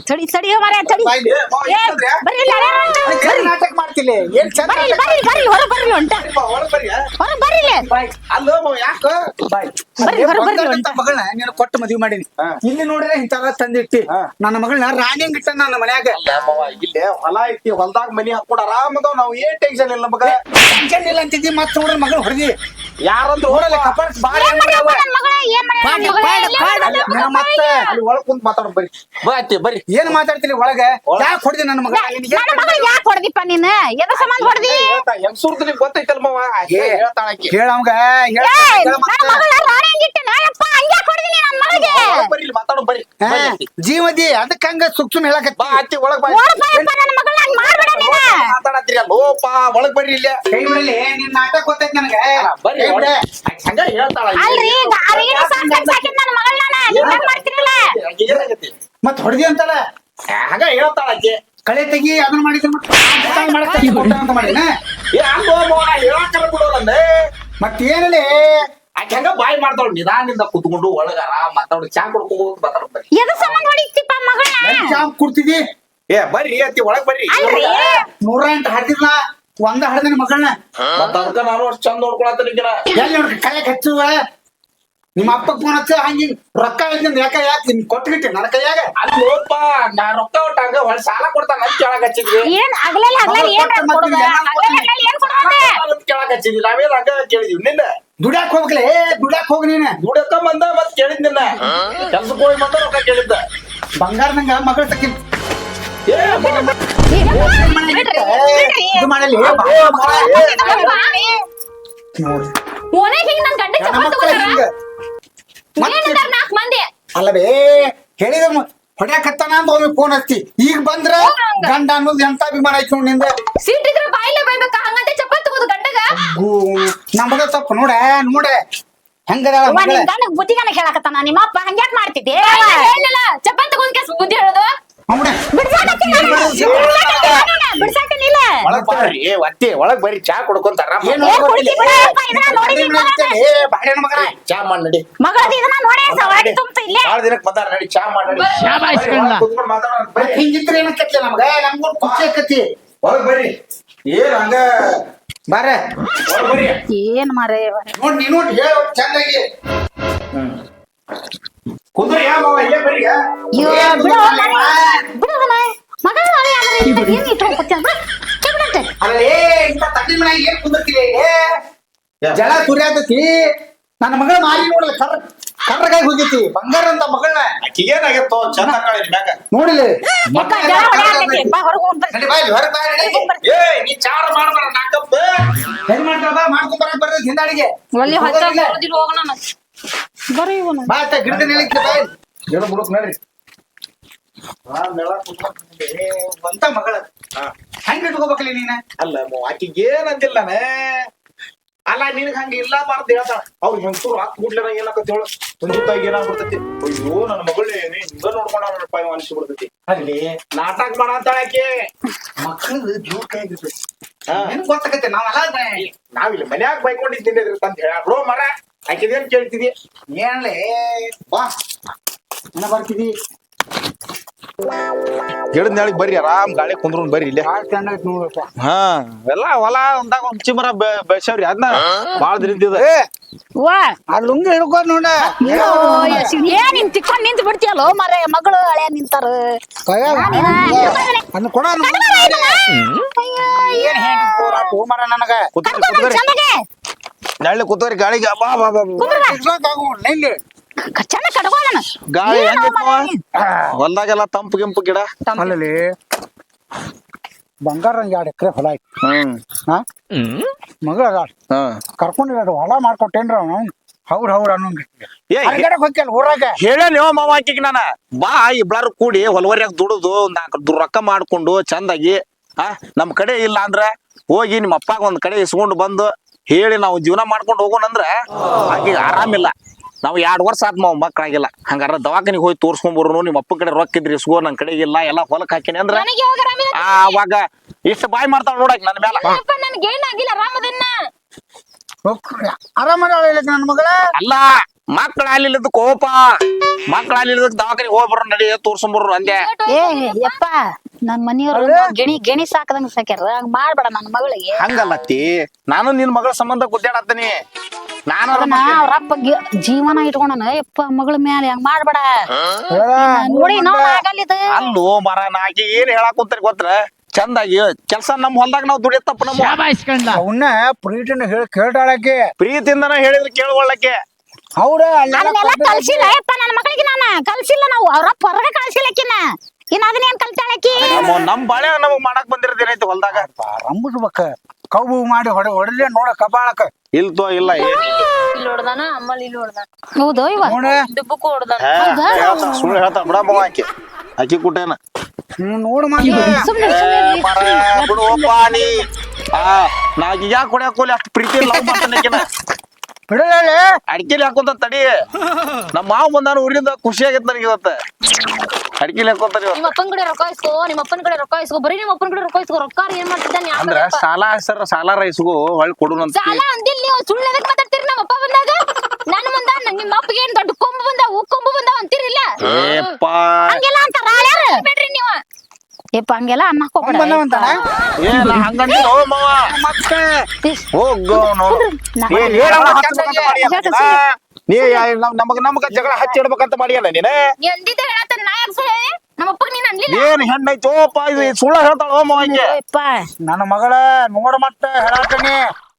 ತಡಿ ತಡಿ ಮಾರ್ರೆ ತಡಿ ಬರ್ರಿ ನಾಟಕ ಮಾಡ್ತಿಲ್ಲ ಏನ್ ಚಂದ ಬರ್ರಿ ಬರ್ರಿ ಬರ್ರಿ ಹೊರ ಬರ್ರಿ ಹೊಂಟ ಹೊರ ಬರ್ರಿ ಅಲ್ಲೋ ಯಾಕ ಬರ್ರಿ ಹೊರ ಬರ್ರಿ ಹೊಂಟ ಮಗಳನ್ನ ನೀನು ಕೊಟ್ಟು ಮದ್ವಿ ಮಾಡೀನಿ ಇಲ್ಲಿ ನೋಡಿದ್ರೆ ಇಂತಾರ ತಂದಿಟ್ಟಿ ನನ್ನ ಮಗಳನ್ನ ರಾಣಿಯಂಗ್ ಇಟ್ಟ ನನ್ನ ಮನ್ಯಾಗ ಇಲ್ಲೇ ಹೊಲ ಐತಿ ಹೊಲದಾಗ ಮನಿ ಹಾಕೊಂಡು ಆರಾಮದವ್ ನಾವ್ ಏನ್ ಟೆನ್ಷನ್ ಇಲ್ಲ ಮಗ ಟೆನ್ಷನ್ ಇಲ್ಲ ಅಂತಿದ್ದಿ ಮತ್ ನೋಡ್ರಿ ಮಗಳು ಹೊಡೆದಿ ಯಾರಂದ್ರು ನೋಡಲ್ಲ ಕಪಾಳ ಬಾರಿ ಮತ್ತೆ ಅಲ್ಲಿ ಒಳಗ್ ಕುಂತ್ ಮಾತಾಡ ಬರ್ರಿ ಬರ್ರಿ ಏನ್ ಮಾತಾಡ್ತಿಲಿ ಒಳಗ ಯಾಕೆ ಹೊಡೆದಿ ನನ್ನ ಮಗ ಯಾಕೆ ಹೊಡೆದಿಪ್ಪ ನೀನು ಎದ ಸಂಬಂಧ ಹೊಡೆದಿ ಹೆಂಗ್ಸೂರ್ದು ನಿಮ್ಗೆ ಗೊತ್ತೈತಲ್ ಮಾವ ಹೇಳ್ತಾಳಕಿ ಹೇಳವಂಗ ಬರ್ರಿ ಮಾತಾಡೋ ಬರ್ರಿ ಜೀವದಿ ಅದಕ್ಕ ಹಂಗ ಸುಮ್ ಹೇಳಕತ್ತ ಬಾ ಅತ್ತಿ ಒಳಗ್ ಬಾ ಮಾತಾಡತ್ತೀರಿ ಲೋಪ ಒಳಗ್ ಬರ್ರಿ ಇಲ್ಲೇ ಕೈ ಬಿಡಲಿ ನಿನ್ ನಾಟಕ ಗೊತ್ತೈತಿ ನನಗೆ ಬರ್ರಿ ಹಂಗ ಹೇಳ್ತಾಳ ಮತ್ ಹೊಡೆದಿ ಅಂತಲ್ಲ ಹಂಗ ಹೇಳ್ತಾಳ ಆಕಿ ಕಳೆ ತೆಗಿ ಅದನ್ನ ಮಾಡಿದ್ರೆ ಅಂತ ಮಾಡಿನ ಹೇಳಾಕರ ಬಿಡೋದಂದೆ ಮತ್ತೇನಲ್ಲಿ ಆಕೆ ಹಂಗ ಬಾಯಿ ಮಾಡ್ತಾಳ ನಿಧಾನದಿಂದ ಕುತ್ಕೊಂಡು ಒಳಗ ಆರಾಮ್ ಮಾತಾಡೋ ಚಾ ಕೊಡ್ಕೊಂಡು ಮಾತಾಡೋ ಬರ್ರಿ ಚಾ ಕುಡ್ತಿದಿ ಏ ಬರ್ರಿ ಅತ್ತಿ ಒಳಗ್ ಬರ್ರಿ 108 ಹಡ್ದಿಲ್ಲ ಒಂದ ಹಡ್ದಿನ ಮಗಳನ್ನ ಮತ್ತ ಅದಕ್ಕ ನಾನು ಅಷ್ಟ್ ಚಂದ ನೋಡ್ಕೊಳತ್ತೇನೆ ಎಲ್ಲಿ ನೋಡ್ರಿ ಕೈಯಾಗ ಹಚ್ಚುವ ನಿಮ್ಮ ಅಪ್ಪಗ್ ಫೋನ್ ಹಚ್ಚ ಹಂಗಿ ರೊಕ್ಕ ಹೇಳ್ತೀನಿ ಯಾಕೆ ನಿನ್ ಕೊಟ್ಬಿಟ್ಟೆ ನನ್ನ ಕೈಯಾಗ ಅಲ್ಲಿ ಹೋಗ್ಪ ನಾ ರೊಕ್ಕ ಒಟ್ಟಾಗ ಹೊಳ್ ಸಾಲ ಕೊಡ್ತಾನ ಅಂತ ಕೇಳಕ್ ಹಚ್ಚಿದ್ವಿ ಕೇಳಕ್ ಹಚ್ಚಿದ್ವಿ ನಾವೇನ್ ಹಂಗ ಕೇಳಿದ್ವಿ ನಿನ್ನ ದುಡ್ಯಾಕ್ ಹೋಗ್ಲೇ ದುಡ್ಯಾಕ್ ಹೋಗ್ ನೀನ ದುಡಕ ಬಂದ ಮತ್ ಕೇಳಿದ್ ನಿನ್ನ ಕೆಲ್ಸಕ್ಕೆ ಹೋಗಿ ಬಂದ ರೊಕ್ಕ ಕೇಳಿದ್ದ ಬಂಗಾರ ನಂಗ ಮಗಳ ತಕ್ಕಿ ಇದು ಮಾಡಲಿ ಅಲ್ಲವೇ ಹೇಳಿದ ಹೊಡ್ಯಾಕತ್ತಾನ ಅಂತ ಒಮ್ಮೆ ಫೋನ್ ಹಚ್ಚಿ ಈಗ ಬಂದ್ರ ಗಂಡ ಅನ್ನೋದು ಎಂತ ಅಭಿಮಾನ ಐತಿ ನಿಂದ ನಮ್ಮದ ತಪ್ಪು ನೋಡ ಹೆಂಗದ ಬುದ್ಧಿಗಾನ ಹೇಳಕತ್ತಾನ ನಿಮ್ಮ ಅಪ್ಪ ಹಂಗ್ಯಾಕ್ ಮಾಡ್ತಿದ್ದೆ ಚಪ್ಪಲ್ ತಗೊಂಡ್ ಕೆಸ್ ಬುದ್ಧಿ ಹೇಳೋದು ಒಳಗ್ ಬರ್ರಿ ಒತ್ತಿ ಒಳಗ್ ಬರ್ರಿ ಚಾ ಕೊಡ್ಕೊಂತ ಆರಾಮ ಚಾ ಮಾಡಿ ನಡಿ ಬಾಳ ದಿನಕ್ ಬಂದಾರ ನಡಿ ಚಾ ಮಾಡಿ ಹಿಂಗಿದ್ರೆ ಏನಕ್ಕತ್ತಿ ನಮ್ಗ ನಮ್ಗೂ ಖುಷಿ ಆಕತಿ ಒಳಗ್ ಬರ್ರಿ ಏನ್ ಹಂಗ ಬಾರ ಬರ್ರಿ ಏನ್ ಮಾರೇ ನೋಡ್ ನೀನು ಹೇಳ ಚಂದಾಗಿ ಕುಂದ್ರಿ ಯಾವ ಇಲ್ಲೇ ಬರ್ರಿ ಅಲ್ಲೇ ಇಂತ ತಟ್ಟಿ ಮನ್ಯಾಗ ಏನ್ ಕುಂದಿರ್ತೀವಿ ಜಳ ತುರಿಯಾತತಿ ನನ್ನ ಮಗಳ ಮಾರಿ ನೋಡಲ್ಲ ಕರ್ರಗಾಗಿ ಹೋಗೈತಿ ಬಂಗಾರ ಅಂತ ಮಗಳನ್ನ ಆಕಿಗೇನಾಗಿತ್ತು ಚಂದ ಕಾಳಿ ಮ್ಯಾಗ ನೋಡಿಲ್ಲ ಏ ನೀ ಚಾರ ಮಾಡ್ಬಾರ ನಾಕಪ್ಪ ಹೆಂಗ್ ಮಾಡ್ತಾವ ಮಾಡ್ಕೊಂಡ್ ಬರಕ್ ಬರ್ತೈತಿ ಹಿಂದಾಡಿಗೆ ಬಾ ಗಿಡದ ನೆಲಕ್ಕೆ ಬಾ ಗಿಡ ಬುಡಕ್ ನಡ್ರಿ ಬಂತ ಮಗಳ ಹೆಂಗ್ ಇಟ್ಕೋಬೇಕಲ್ಲ ನೀನ ಅಲ್ಲ ಆಕಿಗೆ ಏನಂದಿಲ್ಲನೆ ಅಲ್ಲ ನಿನಗ್ ಹಂಗ ಇಲ್ಲ ಬಾರ್ದು ಹೇಳ್ತಾಳ ಅವ್ರು ಹೆಂಗಸರು ಹಾಕ್ ಬಿಡ್ಲಿರ ಏನಾಕತ್ ಹೇಳು ಸಂಜುತ್ತಾಗಿ ಏನಾಗ್ಬಿಡ್ತೈತಿ ಅಯ್ಯೋ ನನ್ನ ಮಗಳೇ ಹಿಂಗ ನೋಡ್ಕೊಂಡ ಅನಿಸಿ ಬಿಡ್ತೈತಿ ಅಲ್ಲಿ ನಾಟಕ ಮಾಡಂತಾಳ ಆಕೆ ಮಕ್ಕಳು ಜೀವ ಕೈಗಿರ್ತೈತಿ ಏನ್ ಗೊತ್ತಾಗತ್ತೆ ನಾವೆಲ್ಲ ನಾವಿಲ್ಲ ಮನ್ಯಾಗ ಬೈಕೊಂಡಿದ್ದೀನಿ ಅಂತ ಹೇಳ ಬ್ರೋ ಮರ ಆಕಿದೇನ್ ಕೇಳ್ತಿದಿ ಏನ್ಲೇ ಬಾ ಮನ ಬರ್ತಿದಿ ಗಿಡದ ನಾಳಿಗೆ ಬರ್ರಿ ಆರಾಮ್ ಗಾಳಿ ಕುಂದ್ರು ಬರ್ರಿ ಇಲ್ಲೇ ನೋಡಪ್ಪ ಹಾ ಎಲ್ಲ ಹೊಲ ಒಂದಾಗ ಒಂದ್ ಚಿಮರ ಬೆಳ್ಸವ್ರಿ ಅದನ್ನ ಬಾಳ ದಿನದ ಆ ಲುಂಗಿ ಹಿಡ್ಕೊ ನೋಡ ಏನ್ ತಿಕ್ಕೊಂಡ್ ನಿಂತು ಬಿಡ್ತೀಯಲ್ಲೋ ಮಾರೇ ಮಗಳು ಹಳೆ ನಿಂತಾರ ಅದನ್ನ ಕೊಡ ಏನ್ ಹೇಳ ನನಗ ನಳ್ಳಿ ಕೂತವ್ರಿ ಗಾಳಿಗೆ ಬಾ ಬಾ ಬಾ ನಿಲ್ಲಿ ಚೆನ್ನಾಗ್ ಕಟ್ಕೋಣ ಗಾಳಿ ಹೆಂಗಿತ್ತವ ಹೊಲ್ದಾಗೆಲ್ಲ ತಂಪು ಗಿಂಪು ಗಿಡ ಅಲ್ಲಲ್ಲಿ ಬಂಗಾರ 2 ಎಕರೆ ಹೊಲ ಐತಿ ಹಾ ಮಗಳ ಕರ್ಕೊಂಡಿರ ಹೊಲ ಮಾಡ್ಕೊಟ್ಟೇನ್ರ ಅವ್ನು ಹೌರ್ ಅನ್ನೋಂಗ ಹೋಗ್ಯಲ್ಲ ಊರಾಗ ಹೇಳೇನಿ ಮಾವ ಆಕಿಗೆ ನಾನ ಬಾ ಇಬ್ಳಾರು ಕೂಡಿ ಹೊಲವರ್ಯಾಗ ದುಡುದು 4 ರೊಕ್ಕ ಮಾಡ್ಕೊಂಡು ಚಂದಾಗಿ ನಮ್ ಕಡೆ ಇಲ್ಲ ಅಂದ್ರ ಹೋಗಿ ನಿಮ್ಮ ಅಪ್ಪಾಗ ಒಂದ್ ಕಡೆ ಇಸ್ಕೊಂಡು ಬಂದು ಹೇಳಿ ನಾವು ಜೀವನ ಮಾಡ್ಕೊಂಡು ಹೋಗೋಣಂದ್ರ ಆಕಿಗೆ ಆರಾಮಿಲ್ಲ ನಾವು 2 ವರ್ಷ ಆತ್ ಮಾವ್ ಮಕ್ಕಳಾಗಿಲ್ಲ ಹಂಗಾರ ದವಾಖಾನಿಗೆ ಹೋಗಿ ತೋರ್ಸ್ಕೊಂಡ್ಬರು ನಿಮ್ಮ ಅಪ್ಪ ಕಡೆ ರೊಕ್ಕ ಇದ್ರಿ ಇಸ್ಕೋ ನನ್ ಕಡೆ ಇಲ್ಲ ಎಲ್ಲಾ ಹೊಲಕ್ ಹಾಕಿನಿ ಅಂದ್ರ ಅವಾಗ ಇಷ್ಟ ಬಾಯ್ ಮಾಡ್ತಾಳ ನೋಡಕ್ ನನ್ ಮ್ಯಾಲ ಆರಾಮ ನನ್ನ ಮಗಳ ಅಲ್ಲ ಮಕ್ಳ ಅಲ್ಲಿಲ್ಲದ ಕೋಪ ಮಕ್ಳ ಅಲ್ಲಿಲ್ಲದ ದವಾಖಾನಿಗೆ ಹೋಗ್ಬರು ನಡಿ ತೋರ್ಸಂಬರು ಅಂದೆ. ಏ ಯಪ್ಪ ನನ್ ಮನಿಯವ್ರು ಗೆಣಿ ಸಾಕದಂಗ ಸಾಕ್ಯಾರ ಹಂಗ ಮಾಡ್ಬೇಡ ನನ್ನ ಮಗಳಿಗೆ. ಹಂಗಲ್ಲತ್ತಿ ನಾನು ನಿನ್ ಮಗಳ ಸಂಬಂಧ ಗುದ್ದಾಡತ್ತೀನಿ. ನಾನು ಅದನ್ನ ಅವ್ರ ಅಪ್ಪ ಜೀವನ ಇಟ್ಕೊಂಡನ ಯಪ್ಪ ಮಗಳ ಮ್ಯಾಲೆ ಹಂಗ ಮಾಡ್ಬೇಡ. ನೋಡಿ ನಾವ್ ಆಗಲ್ಲಿದ ಅಲ್ಲೋ ಮರ ನಾಕಿ ಏನ್ ಹೇಳಾಕ್ ಕುಂತಾರ ಗೊತ್ತರ ಚಂದಾಗಿ ಕೆಲ್ಸ ನಮ್ ಹೊಲ್ದಾಗ ನಾವ್ ದುಡಿಯತ್ತಪ್ಪ ನಮ್ಮ ಅವನ್ನ ಪ್ರೀತಿನ ಹೇಳಿ ಕೇಳ್ತಾಳಕ್ಕೆ ಪ್ರೀತಿಯಿಂದನ ಹೇಳಿದ್ರೆ ಕೇಳುವಳ್ಳಕ್ಕೆ. ಅವ್ರ ಅದನ್ನೆಲ್ಲ ಕಲ್ಸಿಲ್ಲ ಯಪ್ಪ ನನ್ನ ಮಗಳಿಗೆ ನಾನ ಕಲ್ಸಿಲ್ಲ ನಾವು ಅವ್ರ ಅಪ್ಪ ಹೊರಗೆ ಕಳ್ಸಿಲ್ಲಕಿನ ಇನ್ ಅದನ್ನೇನ್ ಕಲ್ತಾಳಕಿ. ನಮ್ ಬಾಳೆ ನಮಗ್ ಮಾಡಕ್ ಬಂದಿರೋದೇನೈತಿ ಹೊಲ್ದಾಗ ರಂಬಿಸ್ಬೇಕ ಕೌಬು ಮಾಡಿ ಹೊಡಲೇ ನೋಡ ಕಬಾಳಕ ಇಲ್ತೋ ಇಲ್ಲ ಇಲ್ಲಿ ಹೊಡ್ದಾನ ಅಮ್ಮಲ್ಲಿ ಇಲ್ಲಿ ಹೊಡ್ದಾನ ಹೌದು ಇವ ನೋಡ ದುಬ್ಬಕ್ಕೂ ಹೊಡ್ದಾನ. ಸುಳ್ಳು ಹೇಳ್ತಾಳ ಬಿಡಮ್ಮ ಆಕಿ ಕುಟೇನ ನೋಡ ಸುಮ್ನೆ ಬಿಡುವಪ್ಪ ನೀ ನಾಕ್ ಯಾಕೆ ಕೊಡ್ಯಾಕ ಹೋಲಿ ಅಷ್ಟು ಪ್ರೀತಿ ಲವ್ ಮಾಡ್ತಾನೆ ಬಿಡಲೇ ಅಡಿಕೆಲಿ ಹಾಕೊಂತ ತಡಿ ನಮ್ಮ ಮಾವ ಬಂದಾನ ಊರಿಂದ ಖುಷಿ ಆಗೈತ್ ನನಗೆ ಇವತ್ತ ಅಡಿಕೆಲಿ ಹಾಕೊಂತಾರ ಇವತ್ತು. ನಿಮ್ಮ ಅಪ್ಪನ ಕಡೆ ರೊಕ್ಕ ಇಸ್ಕೋ ನಿಮ್ಮ ಅಪ್ಪನ ಕಡೆ ರೊಕ್ಕ ಇಸ್ಕೋ ಬರೀ ನಿಮ್ಮ ಅಪ್ಪನ ಕಡೆ ರೊಕ್ಕ ಇಸ್ಕೋ ರೊಕ್ಕ ಏನ್ ಮಾಡ್ತಿದ್ದಾನೆ ಅಂದ್ರ ಸಾಲ ಸರ್ ಸಾಲ ರೈಸ್ಗು ಹೊಳ್ ಕೊಡುನಂತ ಸಾಲ ಅಂದಿಲ್ ನೀವು ಸುಳ್ಳು ಎದಕ್ ಮಾತಾಡ್ತೀರಿ ನಮ್ಮ ಅಪ್ಪ ಬಂದಾಗ ನನ್ನ ಮುಂದ ನಿಮ್ಮ ಅಪ್ಪಗೆ ಏನ್ ದೊಡ್ಡ ಕೊಂಬು ಬಂದಾವ ಕೊಂಬು ಬಂದಾವ ಅಂತೀರಿಲ್ಲ ಏಪ್ಪ ಹಂಗೆಲ್ಲ ಅಂತಾರ ಬೇಡ್ರಿ ನೀವು ಯಪ್ಪ ಹಂಗೆಲ್ಲ ಅನ್ನಕ್ ಹೋಗ್ಬೇಡ ಬಂದವಂತಾನ ಏನ ಹಂಗಂತ ಮಾವ ಮತ್ತೆ ಹೋಗೋ ನೋಡು ನೀನ್ ಹೇಳವ ಹಚ್ಚಬೇಕಂತ ಮಾಡಿ ನೀ ನಮಗ ಜಗಳ ಹಚ್ಚಿಡ್ಬೇಕಂತ ಮಾಡಿಯಲ್ಲ ನೀನ ನೀ ಅಂದಿದ್ದ ಹೇಳತ್ತ ನಾ ಯಾಕೆ ಸುಳ್ಳು ಹೇಳಿ ನಮ್ಮ ಅಪ್ಪಗೆ ನೀನ್ ಅನ್ಲಿಲ್ಲ ಏನ್ ಹೆಣ್ಣೈತೋಪ್ಪ ಇದು ಸುಳ್ಳ ಹೇಳ್ತಾಳ ಮಾವಂಗೆ ಯಪ್ಪ ನನ್ನ ಮಗಳ ನೋಡ ಮಟ್ಟ ಹೇಳಾಕನಿ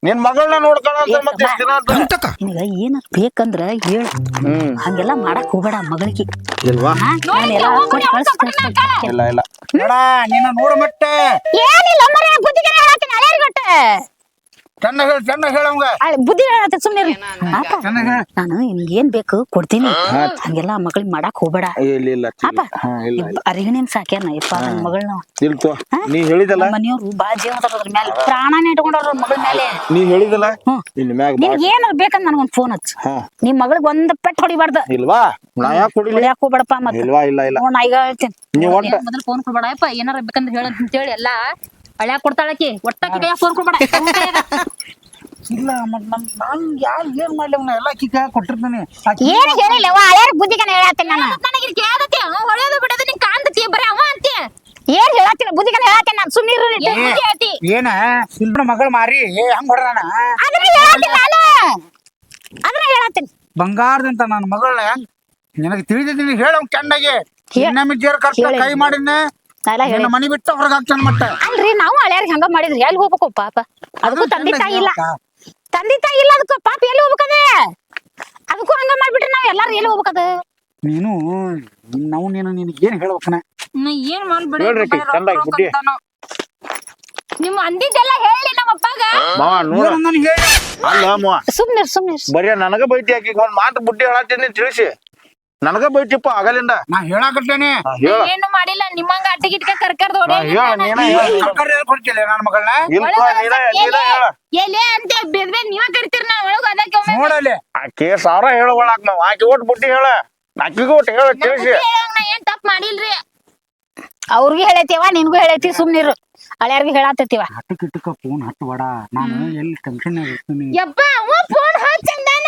ನಿನ್ ಮಗಳನ್ನ ನೋಡ್ಕೊಳ್ಳ ಮತ್ತೆ ಎಷ್ಟ್ ದಿನ ಅಂತ ನಿನಗ ಏನಾರ ಬೇಕಂದ್ರ ಹೇಳ ಹಂಗೆಲ್ಲ ಮಾಡಕ್ ಹೋಗ್ಬೇಡ ಮಗಳಿಗೆ ಇಲ್ವಾ ನಾನೆಲ್ಲ ಕೊಟ್ಟು ಕಳ್ಸ್ತೀನಿ. ಇಲ್ಲ ಇಲ್ಲ ನೋಡ ನಿನ್ನ ನೋಡ ಮಟ್ಟ ಏನಿಲ್ಲ ಮರೆ ಬುದ್ಧಿಗೆ ಹೇಳತ್ತೀನಿ ಹಳೆಯರ್ಗೊಟ್ಟ ಚೆನ್ನ ಹೇಳವಂಗ ಬುದ್ಧಿ ಹೇಳತ್ತೆ ಸುಮ್ನೆ ಚೆನ್ನ ಹೇಳ ನಾನು ನಿನ್ಗೆ ಏನ್ ಬೇಕು ಕೊಡ್ತೀನಿ ಹಂಗೆಲ್ಲ ಮಗಳಿಗೆ ಮಾಡಕ್ ಹೋಗ್ಬೇಡ ಇಲ್ಲ ಇಲ್ಲ ಅಪ್ಪ ಇಲ್ಲ ಅರಿಗನೇನ್ ಸಾಕ್ಯಾನ ಯಪ್ಪ ನನ್ ಮಗಳನ್ನ ಇಲ್ತೋ ನೀ ಹೇಳಿದಲ್ಲ ಮನೆಯವ್ರು ಬಾ ಜೀವನ ಅದ್ರ ಮೇಲೆ ಪ್ರಾಣನೇ ಇಟ್ಕೊಂಡವ್ರ ಮಗಳ ಮೇಲೆ ನೀ ಹೇಳಿದಲ್ಲ ಇನ್ ಮ್ಯಾಗ ನಿನ್ಗೆ ಏನಾರ ಬೇಕಂತ ನನಗೊಂದ್ ಫೋನ್ ಹಚ್ಚ ನಿಮ್ ಮಗಳಿಗೆ ಒಂದ್ ಪೆಟ್ ಹೊಡಿಬಾರ್ದ ಇಲ್ವಾ ನಾ ಯಾಕೆ ಹೊಡಿಲಿ ಹೊಡ್ಯಾಕ್ ಹೋಗ್ಬೇಡಪ್ಪ ಮತ್ತೆ ಇಲ್ವಾ ಇಲ್ಲ ಇಲ್ಲ ನೋಡ್ ನಾ ಈಗ ಹೇಳ್ತೀನಿ ನೀವ್ ಒಟ್ಟ ಮೊದಲು ಫೋನ್ ಕೊಡ್ಬೇಡಪ್ಪ ಏನಾರ ಬೇಕಂತ ಹೇಳ ಅಂತೇಳಿ ಎಲ್ಲಾ ಹಳ್ಯಾಕ್ ಕೊಡ್ತಾಳಕಿ ಒಟ್ಟಾಕಿ ಕೈಯಾಗ ಫೋನ್ ಕೊಡ್ಬೇಡ ಇಲ್ಲ ಮತ್ ನಾನು ಯಾರು ಏನ್ ಮಾಡ್ಲಿ ಅವ್ನ ಎಲ್ಲಾ ಕಿಕ್ಕ ಕೊಟ್ಟಿರ್ತಾನೆ ಏನ್ ಹೇಳಿಲ್ಲ ಹಳೆಯರ್ ಬುದ್ಧಿಗನ ಹೇಳತ್ತೀನಿ ನಾನು ನನಗೆ ಕೇಳದತಿ ಹೊಳೆಯೋದು ಬಿಡೋದು ನಿಂಗೆ ಕಾಣ್ತತಿ ಬರೀ ಅವ ಅಂತೀಯ ಏನ್ ಹೇಳತ್ತಿಲ್ಲ ಬುದ್ಧಿಗನ ಹೇಳತ್ತೀನಿ ನಾನು ಸುಮ್ಮನೆ ಹೇಳ್ತಿ ಏನ ಸಿಲ್ಬನ ಮಗಳ ಮಾರಿ ಹಂಗ ಹೊಡ್ರಾನ ಅದನ್ನ ಹೇಳತ್ತೀನಿ ನಾನು ಅದನ್ನ ಹೇಳತ್ತೀನಿ ಬಂಗಾರದಂತ ನನ್ನ ಮಗಳ ಹೆಂಗ್ ನಿನಗೆ ತಿಳಿದಿದ್ದೀನಿ ಹೇಳವ್ ಚೆನ್ನಾಗಿ ಇನ್ನೊಮ್ಮೆ ಜೇರ್ ಕರ್ಕ ಕೈ ಮಾಡಿನ ನಾನೆಲ್ಲ ಹೇಳಿ ನಿನ್ನ ಮನಿ ಬಿಟ್ಟು ಹೊರಗೆ ಹಾಕ್ತಾನ ಮಟ್ಟ ಅಲ್ರಿ ನಾವು ಹಳೆಯರ್ಗೆ ಹಂಗ ಮಾಡಿದ್ರಿ ಎಲ್ಲಿ ಹೋಗ್ಬೇಕು ಪಾಪ ಅದಕ್ಕೂ ತಂದೆ ತಾಯಿ ಇಲ್ಲ ತಂದೆ ತಾಯಿ ಇಲ್ಲ ಅದಕ್ಕೂ ಪಾಪ ಎಲ್ಲಿ ಹೋಗ್ಬೇಕದ ಅದಕ್ಕೂ ಹಂಗ ಮಾಡ್ಬಿಟ್ರೆ ನಾವ್ ಎಲ್ಲಾರು ಎಲ್ಲಿ ಹೋಗ್ಬೇಕದ ನೀನು ನಾವು ನೀನು ನಿನಗೆ ಏನ್ ಹೇಳ್ಬೇಕನ ಏನ್ ಮಾಡ್ಬಿಡಿ ಹೇಳ್ರಿ ಅಕ್ಕಿ, ಚಂದಾಗಿ ಬುದ್ಧಿ. ನಿಮ್ಮ ಅಂದಿದ್ದೆಲ್ಲ ಹೇಳಿ ನಮ್ಮ ಅಪ್ಪಗ ಮಾವ ನೋಡ ನನಗೆ ಹೇಳಿ ಅಲ್ಲ ಮಾವ ಸುಮ್ನೆ ಬರೀ ನನಗ ಬೈತಿ ಆಕಿ ಒಂದ್ ಮಾತು ಬುದ್ಧಿ ಹೇಳತ್ತೀನಿ ತಿಳಿಸಿ ನನಗ ಬೈತಿಪ್ಪ ಆಗಲಿಂದ ನಾ ಹೇಳಾಕತ್ತೇನೆ ಹೇಳ ಏನು ಮಾಡಿಲ್ಲ ನಿಮ್ಮಂಗ ಅಟ್ಟಿಗಿಟ್ಕ ಕರ್ಕರ್ದು ಹೊಡಿ ಹೇಳ ನೀನ ಹೇಳ ಸರ್ಕಾರ ಹೇಳ್ಕೊಡ್ತಿಲ್ಲ ನನ್ನ ಮಗಳನ್ನ ಇಲ್ಪ ನೀನ ಹೇಳ ಎಲೆ ಅಂತ ಬೇರೆ ನೀವ ಕರಿತೀರಿ ನಾ ಒಳಗ ಅದಕ್ಕೆ ಒಮ್ಮೆ ನೋಡಲ್ಲಿ ಆಕೆ ಸಾವಿರ ಹೇಳೋಳಾಕ್ ಮಾವ ಆಕಿ ಒಟ್ಟು ಬುದ್ಧಿ ಹೇಳ ಆಕಿಗೂ ಒಟ್ಟು ಹೇಳ ತಿಳಿಸಿ ಹೇಳಂಗ್ ನಾ ಏನ್ ತಪ್ಪ ಮಾಡಿಲ್ರಿ ಅವ್ರಿಗೆ ಹೇಳೈತಿವ ನಿನ್ಗೂ ಹೇಳೈತಿ ಸುಮ್ನಿರು ಹಳೆಯರ್ಗೆ ಹೇಳಾತೈತಿವ ಹಟ್ಟಕ್ಕೆ ಫೋನ್ ಹತ್ತಬೇಡ ನಾನು ಎಲ್ಲಿ ಟೆನ್ಷನ್ ಇರ್ತೀನಿ ಯಪ್ಪ ಅವ ಫೋನ್ ಹಚ್ಚಂದಾನ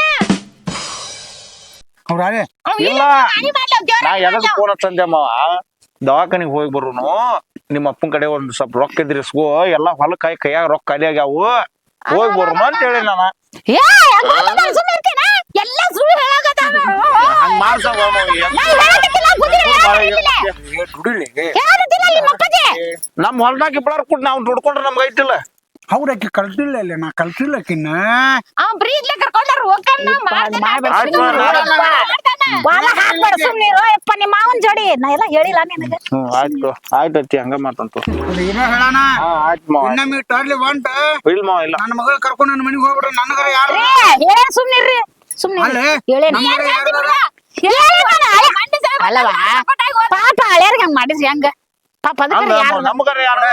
ಅವ್ರಾರೆ ಇಲ್ಲ ನಾ ಎದಕ್ ಫೋನ್ ಹಚ್ಚಂದೆ ಮಾವ ದವಾಖಾನಿಗೆ ಹೋಗಿ ಬರುನು ನಿಮ್ಮ ಅಪ್ಪನ ಕಡೆ ಒಂದ್ ಸ್ವಲ್ಪ ರೊಕ್ಕ ಇದ್ರಿ ಇಸ್ಕೋ ಎಲ್ಲಾ ಹೊಲಕಾಯಿ ಕೈಯಾಗ ರೊಕ್ಕ ಖಾಲಿ ಆಗ್ಯಾವು ಹೋಗಿ ಬರುನು ಅಂತ ಹೇಳಿ ನಾನು ಏ ಸುಮ್ನೆ ಇರ್ತೀನ ಎಲ್ಲ ಸುಳ್ಳು ಹೇಳಾಕತ್ತಾನ ಹಂಗ ಮಾಡ್ತಾವ ನಾ ಹೇಳಾಕತ್ತಿಲ್ಲ ಬುದ್ಧಿ ಹೇಳಾಕತ್ತಿಲ್ಲ ದುಡಿಲಿ ಹೇಳಾಕತ್ತಿಲ್ಲ ನಿಮ್ಮ ಅಪ್ಪಜಿ ನಮ್ ಹೊಲ್ದಾಗ ಇಬ್ಬಳಾರ್ ಕೊಟ್ಟು ನಾವು ದುಡ್ಕೊಂಡ್ರೆ ನಮ್ಗೆ ಐತಿಲ್ಲ ಅವ್ರಕ್ಕೆ ಕಲ್ತಿಲ್ಲ ಇಲ್ಲ ನಾ ಕಲ್ತಿಲ್ಲಕಿನ್ನ ಅವ ಬರೀ ಇದ್ಲೆ ಕರ್ಕೊಂಡಾರ ಹೋಗ್ತಾನ ಮಾಡ್ಬೇಡ ಆಯ್ತು ವಾದ ಹಾಕ್ಬೇಡ ಸುಮ್ನಿರು ಯಪ್ಪ ನಿಮ್ಮ ಮಾವನ್ ಜೋಡಿ ನಾ ಎಲ್ಲ ಹೇಳಿಲ್ಲ ನಿನಗೆ ಆಯ್ತು ಆಯ್ತತಿ ಹಂಗ ಮಾತಂತು ಏನೋ ಹೇಳಣ ಆಯ್ತು ಮಾವ ಇನ್ನೊಮ್ಮೆ ಟರ್ಲಿ ಬಂಟ ಇಲ್ಲ ಮಾವ ಇಲ್ಲ ನನ್ನ ಮಗಳ ಕರ್ಕೊಂಡು ನನ್ನ ಮನೆಗೆ ಹೋಗ್ಬಿಡ್ರಿ ನನಗರ ಯಾರು ಹೇಳೇನ್ ಸುಮ್ನಿರ್ರಿ ಸುಮ್ನೆ ಅಲ್ಲೇ ಹೇಳೇನ್ ನಮ್ಮವ್ರ ಯಾರ್ದಾರ? ಅಲ್ಲವಾ ಪಾಪ ಹಳೆಯರ್ಗೆ ಹಂಗ ಮಾಡಿದ್ರಿ ಹಂಗ ಪಾಪ ಅದಕ್ಕೆ ಯಾರು ನಮ್ಗಾರ ಯಾರು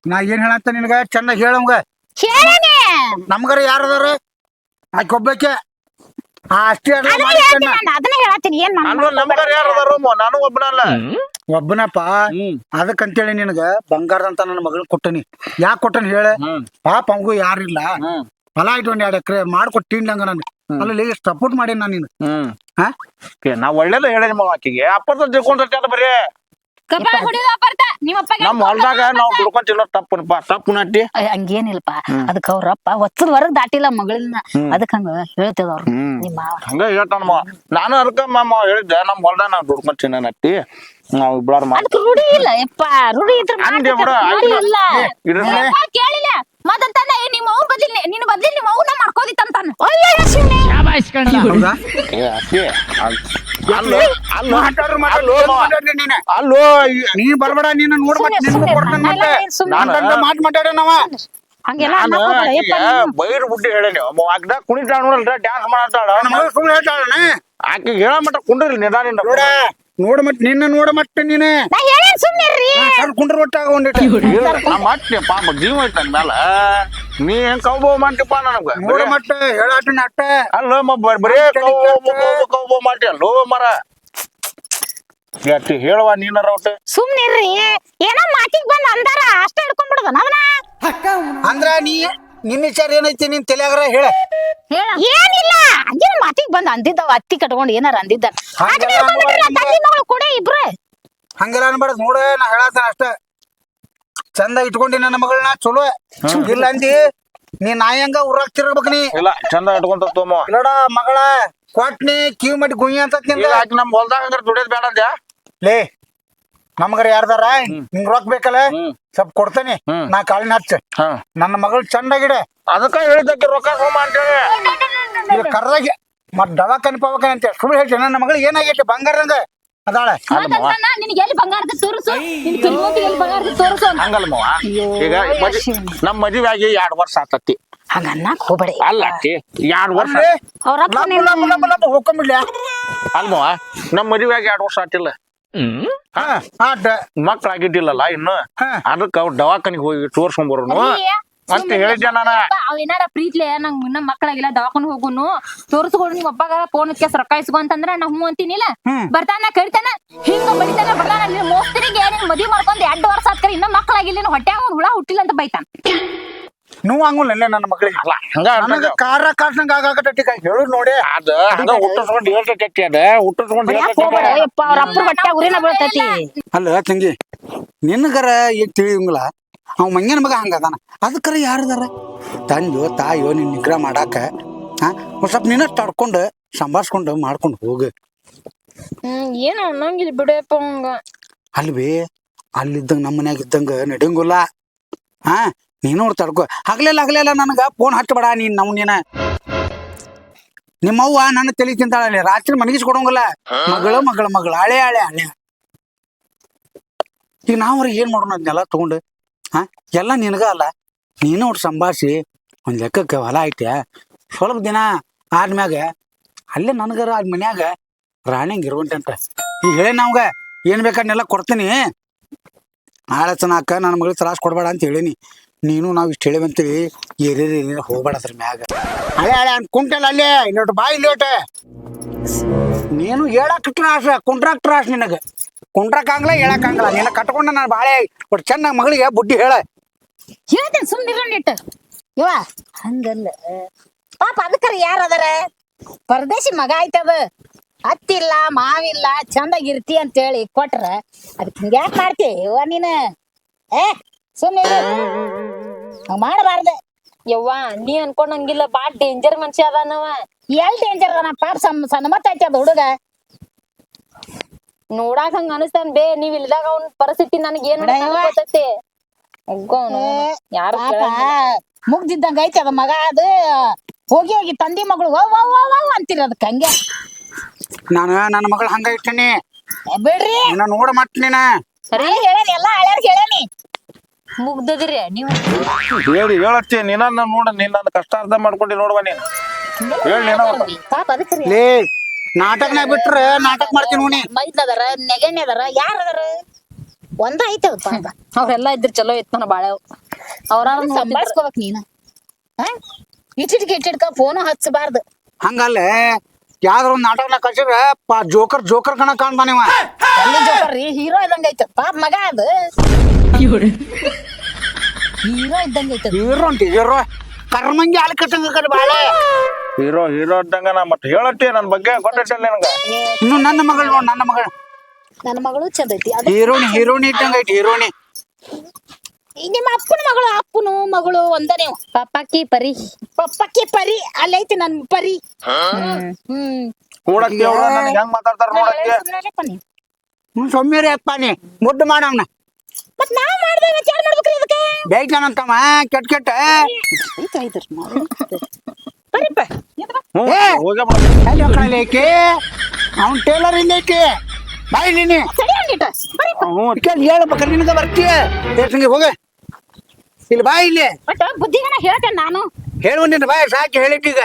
ನಾ ಏನ್ ಹೇಳಂತ ನಿನಗ ಚೆನ್ನಾಗಿ ಹೇಳಂಗ ಹೇಳೇನೆ ನಮ್ಗರ ಯಾರದಾರ ಆಕೆ ಒಬ್ಬಕ್ಕೆ ಅಷ್ಟೇ ಅಲ್ಲ ಅದನ್ನ ಮಾಡಿ ಹೇಳ್ತೀನಿ ನಾನು ಅದನ್ನ ಹೇಳತ್ತೀನಿ ಏನ್ ನಮ್ಗಾರ ಯಾರು ಅದಾರ ನಾನು ಒಬ್ಬನಲ್ಲ ಒಬ್ಬನಪ್ಪ ಅದಕ್ಕಂತೇಳಿ ನಿನಗ ಬಂಗಾರದಂತ ನನ್ನ ಮಗಳ್ ಕೊಟ್ಟನಿ ಯಾಕೆ ಕೊಟ್ಟನಿ ಹೇಳ ಪಾಪ ಅವಂಗೂ ಯಾರಿಲ್ಲ ಹೊಲ ಆಯ್ತು ಒಂದ್ 2 ಎಕರೆ ಮಾಡ್ಕೊಟ್ಟಿನ್ಲಂಗ ನಾನು ಅಲ್ಲಿ ಸಪೋರ್ಟ್ ಮಾಡಿ ನಾನು ನೀನು ಹಾ ನಾ ಒಳ್ಳೇದ ಹೇಳಿ ಆಕಿಗೆ ಅಪ್ಪದ ತಿಳ್ಕೊಂಡ ಬರೀ ಕಪಾಳ ಹೊಡಿಯೋದು ಅಪಾರ್ಥ ನಿಮ್ಮ ಅಪ್ಪಗೆ ನಮ್ ಹೊಲ್ದಾಗ ನಾವ್ ದುಡ್ಕೊಂತಿಲ್ಲ ತಪ್ಪು ನಟ್ಟಿ ಹಂಗೇನಿಲ್ಲಪ್ಪ ಅದಕ್ಕ ಅವ್ರಪ್ಪ ಹೊತ್ತದ ಹೊರಗ್ ದಾಟಿಲ್ಲ ಮಗಳನ್ನ ಅದಕ್ಕ ಹಂಗ ಹೇಳ್ತದ ಅವ್ರ ನಿಮ್ಮ ಮಾವ. ಹಂಗ ಹೇಳ್ತಾನ ನಾನು ಅದಕ್ಕ ಹೇಳಿದ್ದೆ ನಮ್ ಹೊಲ್ದಾಗ ನಾವ್ ದುಡ್ಕೊಂತೀನಿ ನಟ್ಟಿ ನಾವ್ ಇಬ್ಬಳಾರ ಅದಕ್ಕೆ ರೂಢಿ ಇಲ್ಲ ಯಪ್ಪ ರೂಢಿ ಇದ್ರ ಹಂಗೆ ಬಿಡು, ರೂಢಿ ಇಲ್ಲ ಅಪ್ಪ ಕೇಳಿಲ್ಲ ಮತ್ತಂತಾನ ನಿಮ್ಮ ಅವ್ವ ಬದಲಿ ನಿನ್ನ ಬದಲಿ ನಿಮ್ಮ ಅವ್ವನ ಮಾಡ್ಕೋದಿತ್ತಂತಾನ ಹೌದಾ ಅಲ್ಲೋ ನೀ ಬರ್ಬೇಡ ನೀನು ಮಾತಾಡ ನಾವ ಹಂಗೆಲ್ಲ ನಾನು ಅನ್ನಕ್ ಹೋಗ್ಬೇಡ ಯಪ್ಪ ನೀನು. ಬೈರ್ ಬುಡ್ಡಿ ಹೇಳೇನಿ ಅಗ್ದ ಕುಣಿತಾಳ ನೋಡಲ್ರ ಡ್ಯಾನ್ಸ್ ಮಾಡತ್ತಾಳ ಸುಳ್ಳು ಹೇಳ್ತಾಳ ಆಕಿ ಹೇಳ ಮಟ್ಟ ಕುಂಡ್ರಿ ನಿಧಾನಿಂದ ನೋಡ ನೋಡ ಮಟ್ ನಿನ್ನ ನೋಡ ಮಟ್ಟ ನೀನೆ ನಾ ಹೇಳೇನ್ ಸುಮ್ನಿರ್ರಿ ಸರ್ ಕುಂಡ್ರ ಒಟ್ಟಾಗ ಒಂದಿಟ್ಟು ನಾ ಮಾಡ್ತೀನಿ ಪಾಪ ಜೀವ ಐತನ್ ಮ್ಯಾಲ ನೀ ಹೆಂಗ್ ಕೌಬೋ ಮಾಡ್ತೀಪ ನನಗ ನೋಡ ಮಟ್ಟ ಹೇಳಾಟ ನಟ್ಟ ಅಲ್ಲ ಬರೇ ಕೌಬೋ ಮಾಡ್ತಿ ಅಲ್ಲೋ ಮರ ಯಾತಿ ಹೇಳುವ ನೀನಾರ ಒಟ್ಟು ಸುಮ್ನಿರ್ರಿ ಏನೋ ಮಾತಿಗ್ ಬಂದ್ ಅಂದಾರ ಅಷ್ಟ ಹಿಡ್ಕೊಂಡ್ಬಿಡದ ಅದನ್ನ ಅಂದ್ರ ನೀ ನಿನ್ನ ವಿಚಾರ ಏನೈತಿ ನಿನ್ ತಲೆಯಾಗ್ರ ಹೇಳ ಏನಿಲ್ಲ ಹಂಗೇನ ಮಾತಿಗ್ ಬಂದ್ ಅಂದಿದ್ದಾವ ಅತ್ತಿ ಕಟ್ಕೊಂಡ್ ಏನಾರ ಅಂದಿದ್ದ ತಂದಿ ಮಗಳು ಕೂಡ ಇಬ್ರು ಹಂಗೆಲ್ಲ ಅನ್ಬಾರ್ದು ನೋಡ ನಾ ಹೇಳತ್ತಾನ ಅಷ್ಟ ಚಂದ ಇಟ್ಕೊಂಡಿ ನನ್ನ ಮಗಳನ್ನ ಚಲೋ ಇಲ್ಲ ಅಂದಿ ನೀ ನಾಯಿ ಹಂಗ ಊರಾಗ್ ತಿರ್ಬೇಕ್ ನೀ ಇಲ್ಲ ಚಂದ ಇಟ್ಕೊಂತ ತೋಮ ನೋಡ ಮಗಳ ಕೊಟ್ನಿ ಕಿವಿ ಮಟ್ಟಿ ಗುಯ್ಯ ಅಂತ ಆಕಿ ನಮ್ ಹೊಲ್ದಾಗ ಹಂಗಾರ ದುಡಿಯೋದ್ ಬೇಡ ಅಂದ್ಯಾ ಲೇ ನಮಗರ ಯಾರ್ದಾರ ನಿಂಗ್ ರೊಕ್ಕ ಬೇಕಲ್ಲ ಸ್ವಲ್ಪ ಕೊಡ್ತೇನಿ ನಾ ಕಾಳಿನ ಹಚ್ಚ ನನ್ನ ಮಗಳು ಚಂದಾಗಿಡ ಅದಕ್ಕ ಹೇಳಿದ್ದಕ್ಕೆ ರೊಕ್ಕ ಹೋಮ ಅಂತೇಳಿ ಇಲ್ಲ ಕರ್ದಾಗ ಮತ್ ದವಾಖಾನಿ ಪವಾಖಾನಿ ಅಂತ ಸುಳ್ಳು ಹೇಳ್ತೇನೆ ನನ್ನ ಮಗಳಿಗೆ ಏನಾಗೈತಿ ಬಂಗಾರದಂಗ ಅದಾಳ ಮತ್ತಂತಾನ ನಿನಗೆ ಎಲ್ಲಿ ಬಂಗಾರದ ತೋರಿಸು ನಿನ್ ಕಲ್ಮಂತಿಗೆ ಎಲ್ಲಿ ಬಂಗಾರದ ತೋರಿಸು ಅಂತ ಹಂಗಲ್ಲ ಮವ ಈಗ ನಮ್ ಮದ್ವೆ ಆಗಿ 2 ವರ್ಷ ಆತತಿ ಹಂಗ ಅನ್ನಕ್ ಹೋಗ್ಬೇಡಿ ಅಲ್ಲ ಅಕ್ಕಿ 2 ವರ್ಷ ಅವ್ರಪ್ಪ ಹೋಗ್ಕೊಂಬಿಡ್ಲ ಅಲ್ಮವ ನಮ್ ಮದ್ವೆ ಆಗಿ 2 ವರ್ಷ ಆತಿಲ್ಲ ಮಕ್ಳಾಗಿದ್ದಿಲ್ಲಲ್ಲ ಇನ್ನು ಅದಕ್ಕ ಅವ್ರ ದವಾಖಾನಿಗೆ ಹೋಗಿ ತೋರ್ಸ್ಕೊಂಡ್ ಬರೋನು ಅಂತ ಹೇಳಿದ್ದೆ ನಾನ ಅವ್ ಏನಾರ ಪ್ರೀತ್ಲೆ ನಂಗ್ ಇನ್ನ ಮಕ್ಕಳಾಗಿಲ್ಲ ದವಾಖಾನ ಹೋಗುನು ತೋರಿಸ್ಕೊಂಡು ನಿಮ್ ಅಪ್ಪಗ ಫೋನ್ ಕೇಸ್ ರೊಕ್ಕ ಇಸ್ಕೊ ಅಂತಂದ್ರ ನಾ ಹ್ಞೂ ಅಂತೀನಿಲ್ಲ ಬರ್ತಾನ ಕರಿತಾನ ಹಿಂಗ ಬಡಿತಾನ ಬರ್ತಾನ ನೀನ್ ಮೋಸ್ತಿರಿಗೆ ನೀನ್ ಮದ್ವಿ ಮಾಡ್ಕೊಂಡ್ 2 ವರ್ಷ ಆತ್ಕರಿ ಇನ್ನ ಮಕ್ಕಳಾಗಿಲ್ಲ ಹೊಟ್ಯಾಗ ಒಂದ್ ಹುಳ ಹುಟ್ಟಿಲ್ಲ ಅಂತ ಬೈತಾನ ನೀವು ಹಂಗುಲ್ಲ ನನ್ನ ಮಗಳಿಗೆ ಅಲ್ಲ ಹಂಗ ನನಗ ಕಾರ ಕಾಸ್ನಂಗ ಆಗಾಕತ್ತೈತಿ ಹೇಳು ನೋಡಿ ಅದ ಹಂಗ ಹುಟ್ಟಿಸ್ಕೊಂಡ್ ಹೇಳ್ತೈತಿ ಅದ ಹುಟ್ಟಿಸ್ಕೊಂಡ್ ಯಪ್ಪ ಅವ್ರಪ್ಪ ಹೊಟ್ಟೆ ಉರಿನ ಬೀಳ್ತೈತಿ ಅಲ್ಲ ತಂಗಿ ನಿನ್ನಗರ ಈಗ ತಿಳಿಯಂಗಿಲ್ಲ ಅವ್ ಮಂಗ್ಯನ ಮಗ ಹಂಗದಾನ ಅದಕ್ಕರ ಯಾರದಾರ ತಂದೆಯೋ ತಾಯಿಯೋ ನಿನ್ ನಿಗ್ರಹ ಮಾಡಾಕ ಒಂದ್ ಸ್ವಲ್ಪ ನಿನ್ನ ತಡ್ಕೊಂಡು ಸಂಭಾಳ್ಸ್ಕೊಂಡು ಮಾಡ್ಕೊಂಡು ಹೋಗು ಏನ ಅನ್ನಂಗಿಲ್ಲ ಬಿಡಪ್ಪ ಹಂಗ ಅಲ್ವೇ ಅಲ್ಲಿದ್ದಂಗ ನಮ್ಮ ಮನ್ಯಾಗ ಇದ್ದಂಗ ನಡೆಯಂಗಿಲ್ಲ ನೀನು ತಡ್ಕೊ ಹಗ್ಲೆಲ್ಲ ನನಗ ಫೋನ್ ಹಚ್ಚಬೇಡ ನೀನ್ ನೀನ ನಿಮ್ಮವ್ವ ನನ್ನ ತಲೆ ತಿಂತಾಳಲ್ಲಿ ರಾತ್ರಿ ಮನಗಿಸ್ ಕೊಡಂಗಿಲ್ಲ ಮಗಳು ಹಳೆ ಈಗ ನಾವ್ರ ಏನ್ ಮಾಡೋಣ ಅದನ್ನೆಲ್ಲ ತಗೊಂಡು ಎಲ್ಲ ನಿನಗ ಅಲ್ಲ ನೀನು ಅವ್ರು ಸಂಭಾಷಿ ಒಂದ್ ಲೆಕ್ಕಕ್ಕೆ ಹೊಲ ಐತೆ ಸ್ವಲ್ಪ ದಿನ ಆದ್ಮ್ಯಾಗ ಅಲ್ಲೇ ನನಗರ ಅದ್ ಮನ್ಯಾಗ ರಾಣಿಂಗ್ ಇರುವಂಟಂತ ಈಗ ಹೇಳಿ ನಾವ್ಗ ಏನ್ ಬೇಕಾದ್ನೆಲ್ಲ ಕೊಡ್ತೀನಿ ಆಳಚನಾಕ ನನ್ನ ಮಗಳಿಗೆ ತ್ರಾಸ ಕೊಡ್ಬೇಡ ಅಂತ ಹೇಳೀನಿ ನೀನು ನಾವು ಇಷ್ಟು ಹೇಳಿವಂತೀವಿ ಏನೇನು ಹೋಗ್ಬೇಡ ಅದ್ರ ಮ್ಯಾಗ ಹಳೆ ಅನ್ಕೊಂಟಲ್ಲ ಅಲ್ಲೇ ಇಲ್ಲೋಟ ಬಾ ಇಲ್ಲೋಟ ನೀನು ಹೇಳಕ್ ತ್ರಾಸ ಕುಂಟ್ರಾಕ್ ತ್ರಾಸ ನಿನಗ ಕುಂಟ್ರಾಕಂಗ್ಲ ಹೇಳಕ್ಕಾಗಲ್ಲ ನಿನ್ನ ಕಟ್ಕೊಂಡ ನಾನು ಬಾಳೆ ಒಟ್ಟು ಚೆನ್ನಾಗಿ ಮಗಳಿಗೆ ಬುದ್ಧಿ ಹೇಳ ಹೇಳ್ತೇನೆ ಸುಮ್ನಿಟ್ಟು ಇವ ಹಂಗಲ್ಲ ಪಾಪ ಅದಕ್ಕರ ಯಾರ ಅದಾರ ಪರದೇಶಿ ಮಗ ಆಯ್ತದ ಅತ್ತಿಲ್ಲ ಮಾವಿಲ್ಲ ಚಂದಾಗಿರ್ತಿ ಅಂತೇಳಿ ಕೊಟ್ರ ಅದಕ್ಕೆ ಹಿಂಗ್ಯಾಕ್ ಮಾಡ್ತಿ ಇವ ನೀನು ಸುಮ್ಮನೆ ಹಂಗ ಮಾಡಬಾರ್ದೆ ಯವ್ವ ನೀ ಅನ್ಕೊಂಡಂಗಿಲ್ಲ ಬಾ ಡೇಂಜರ್ ಮನುಷ್ಯ ಅದಾನವ ಎಲ್ ಡೇಂಜರ್ ಅದ ಪಾಪ ಸಣ್ಣಮತ್ತ ಐತಿ ಅದ ಹುಡುಗ ನೋಡಾಕ ಹಂಗ ಅನಿಸ್ತಾನ ಬೇ ನೀವ್ ಇಲ್ದಾಗ ಅವ್ನ ಪರಿಸ್ಥಿತಿ ನನಗೆ ಏನ್ ಗೊತ್ತೈತಿ ಯಾರು ಮುಗ್ದಿದ್ದಂಗ ಐತಿ ಅದ ಮಗ ಅದು ಹೋಗಿ ತಂದಿ ಮಗಳು ಅಂತೀರ ಅದಕ್ಕೆ ಹಂಗೆ ನಾನು ನನ್ನ ಮಗಳು ಹಂಗ ಇಟ್ಟನಿ ಬಿಡ್ರಿ ನೋಡ ಮತ್ ನೀನ ಹೇಳೇನಿ ಎಲ್ಲಾ ಹಳ್ಯಾರ್ಗ ಹೇಳೇನಿ ಮುಗ್ದದಿರಿ ನೀವು ಹೇಳತ್ತಿ ನೀನ ನೋಡ ನೀನ್ ನನ್ನ ಕಷ್ಟ ಅರ್ಥ ಮಾಡ್ಕೊಂಡಿ ನೋಡುವ ನೀನು ಹೇಳಿ ಪಾಪ ಅದಕ್ಕೆ ಲೇ ನಾಟಕನಾಗ ಬಿಟ್ರ ನಾಟಕ ಮಾಡ್ತೀನಿ ನೋಡಿ ಮೈದದಾರ ನೆಗೆಣ್ಣೆ ಅದಾರ ಯಾರ ಅದಾರ ಒಂದ ಐತೆ ಪಾಪ ಅವ್ರೆಲ್ಲಾ ಇದ್ರ ಚಲೋ ಇತ್ತು ಬಾಳ ಅವ್ರ ಸಂಭಾಳ್ಸ್ಕೋಬೇಕ್ ನೀನ ಇಟ್ಟಿಡ್ಕ ಫೋನು ಹಚ್ಚಬಾರ್ದು ಹಂಗಲ್ಲೇ ಯಾವ್ದಾರ ಒಂದ್ ನಾಟಕನ ಕಳ್ಸಿದ್ರ ಜೋಕರ್ ಕಣ ಕಾಣ್ತಾನಿವ ಎಲ್ಲಿ ಜೋಕರ್ರಿ ಹೀರೋ ಇದ್ದಂಗ ಐತೆ ಪಾಪ ಮಗ ಅದು ಹೀರೋ ಇದ್ದಂಗ ಐತೆ ಹೀರೋ ಕರ್ಮಂಗಿ ಹಾಲು ಕಟ್ಟಂಗ ಕಡೆ ಬಾಳೆ ಹೀರೋ ಇದ್ದಂಗ ನಾ ಮತ್ತೆ ಹೇಳಟ್ಟಿ ನನ್ ಬಗ್ಗೆ ಗೊತ್ತೈತಲ್ಲ ನಿನಗ. ಇನ್ನು ನನ್ನ ಮಗಳು ನೋಡ್ ನನ್ನ ಮಗಳು ನನ್ನ ಮಗಳು ಚಂದ ಐತಿ ಅದ ಹೀರೋಣಿ ಇಟ್ಟಂಗ ಐತಿ ಹೀರೋಣಿ. ನಿಮ್ಮ ಅಪ್ಪನ ಮಗಳು ಅಪ್ಪನು ಮಗಳು ಒಂದ ನೀವು ಪಪ್ಪಕ್ಕಿ ಪರಿ ಅಲ್ಲೈತಿ ನನ್ ಪರಿ. ಕೂಡಕ್ಕೆ ಅವ್ರು ನನಗೆ ಹೆಂಗ್ ಮಾತಾಡ್ತಾರ ನೋಡಕ್ಕೆ. ಸೌಮ್ಯರಿ ಅಪ್ಪ ನೀ ಮುದ್ದು ಮಾಡವ್ನ ಮತ್ ನಾವ್ ಮಾಡ್ದೇವೆ ಯಾರು ಮಾಡ್ಬೇಕ್ರಿ ಇದಕ್ಕೆ ಬೇಕಂತಮ್ಮ ಕೆಟ್ಟ ಬರಿಪ್ಪ ಹೋಗೇ ಎಲ್ಲಿ ಹೋಗ್ಕೊಳ್ಳಿ ಏಕೆ ಅವ್ನ್ ಟೇಲರ್ ಇಲ್ಲೈತಿ ಬಾಯಿ ನೀನಿ ಸರಿ ಅಂದಿಟ ಬರಿಪ್ಪ ಹೇಳ್ಬೇಕ ನಿನಗ ಬರ್ತೀಯ ಏಸಂಗಿ ಹೋಗ ಇಲ್ಲಿ ಬಾಯಿ ಇಲ್ಲಿ ಬಟ್ ಬುದ್ಧಿಗನ ಹೇಳ್ತೇನೆ ನಾನು ಹೇಳುವ ನಿನ್ನ ಬಾಯಿ ಸಾಕಿ ಹೇಳಿಟ್ಟೀಗ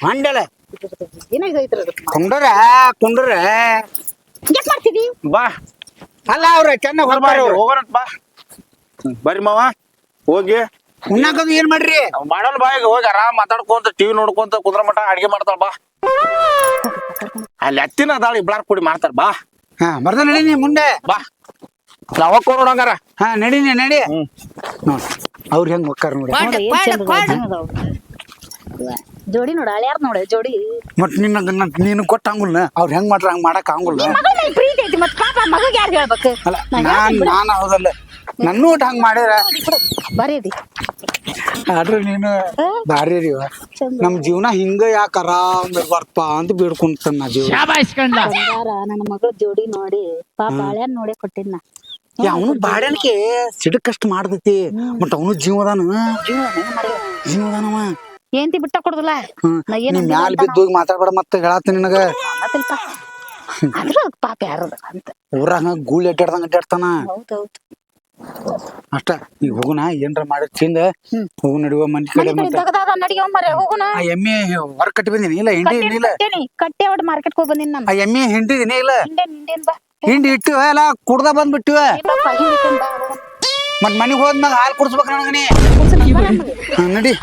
ಮಂಡಲ ಏನಾಗೈತ್ರ ಕುಂಡ್ರ ಯಾಕೆ ಮಾಡ್ತಿದಿ ಬಾ ಅಲ್ಲ ಅವ್ರ ಚೆನ್ನಾಗ್ ಹೊರಬಾರ ಹೋಗೋಣತ್ ಬಾ. ಬರ್ರಿ ಮಾವ ಹೋಗಿ ಉಣ್ಣಾಕದು ಏನ್ ಮಾಡ್ರಿ ಮಾಡೋಣ ಬಾ. ಈಗ ಹೋಗಿ ಆರಾಮ್ ಮಾತಾಡ್ಕೊಂತ ಟಿವಿ ನೋಡ್ಕೊಂತ ಕುಂದ್ರ ಮಟ ಅಡ್ಗೆ ಮಾಡ್ತಾಳ ಬಾ. ಅಲ್ಲಿ ಅತ್ತಿನ ಅದಾಳ ಇಬ್ಳಾರ್ ಕೂಡಿ ಮಾಡ್ತಾರ ಬಾ. ಹಾ ಬರ್ದ ನಡೀನಿ ಮುಂದೆ ಬಾ ನಾವ್ ಹೋಗ್ಕೊಂಡು ನೋಡಂಗಾರ. ಹಾ ನಡೀನಿ ನಡಿ ನೋಡ್ ಅವ್ರ ಹೆಂಗ್ ಒಕ್ಕಾರ ನೋಡಿ ಜೋಡಿ ನೋಡ ಹಳ್ಯಾರ ನೋಡ ಜೋಡಿ ಮತ್ ನೀನು ಕೊಟ್ಟಂಗುಲ್ಲ ಅವ್ರ ಹೆಂಗ್ ಮಾಡ್ರ ಹಂಗ್ ಮಾಡಕ್ ಆಗಂಗಿಲ್ಲ. ಮಗಳ ಮೇಲೆ ಪ್ರೀತಿ ಐತಿ ಮತ್ ಪಾಪ ಮಗಗ್ ಯಾರು ಹೇಳ್ಬೇಕು ಅಲ್ಲ ನಾನು ಹೌದಲ್ಲ ನನ್ನ ಊಟ ಹಂಗ್ ಮಾಡ್ಯಾರ ಬರೀದಿ ಆದ್ರೆ ನೀನು ಬಾರಿ ರೀವ ನಮ್ ಜೀವನ ಹಿಂಗ ಯಾಕ ಆರಾಮ್ ಇರ್ಬಾರ್ದಪ್ಪ ಅಂತ ಬೇಡ್ಕೊಂತ ನಾ ಜೀವನ. ಬಂಗಾರ ನನ್ನ ಮಗಳ ಜೋಡಿ ನೋಡಿ ಪಾಪ ಹಳ್ಯಾರ ನೋಡೇ ಕೊಟ್ಟಿದ್ನ ಅವನು ಬಾಡ್ಯಾನಿಕೆ ಸಿಡಕಷ್ಟ ಮಾಡ್ದೈತಿ ಮತ್ ಅವನು ಜೀವದಾನವ ಏಂತಿ ಬಿಟ್ಟ ಕೊಡುದಿಲ್ಲ ನೀ ಮ್ಯಾಲ ಬಿದ್ದೋಗಿ ಮಾತಾಡ್ಬೇಡ ಮತ್ತೆ ಹೇಳತ್ತೀನಿ ನಿನಗ. ಆದ್ರೂ ಪಾಪ ಯಾರದ ಅಂತ ಊರಾಗ ಗೂಳಿ ಅಡ್ಡಾಡ್ತಾನ ಹೌದೌದು ಅಷ್ಟ ಈಗ ಹೋಗುನ ಏನ್ರ ಮಾಡಿ ತಿಂದ ಹೋಗು ನಡುವ ಮನಿ ಕಡೆ ನಡಿಗೆ ಮರೆ ಹೋಗೋಣ ಆ ಎಮ್ಮೆ ಹೊರ ಕಟ್ಟಿ ಬಂದಿನಿ ಇಲ್ಲ ಹಿಂಡಿ ಇಲ್ಲ ಕಟ್ಟೆ ಹೊಡ್ ಮಾರ್ಕೆಟ್ ಹೋಗಿ ಬಂದಿನಿ ನಾನು ಆ ಎಮ್ಮೆ ಹಿಂಡಿದಿನಿ ಇಲ್ಲ ಹಿಂಡೇನ್ ಬಾ ಹಿಂಡಿ ಇಟ್ಟಿವ ಎಲ್ಲ ಕುಡ್ದ ಬಂದ್ಬಿಟ್ಟಿವ ಇಲ್ಲಪ್ಪ, ಹಿಂಡಿಕಂಡ್ ಬಾ ಹೋಗೋಣ. ಮತ್ ಮನಿಗ್ ಹೋದ್ಮ್ಯಾಗ ಹಾಲು ಕುಡ್ಸ್ಬೇಕ ನನಗ ನೀ ನಡಿ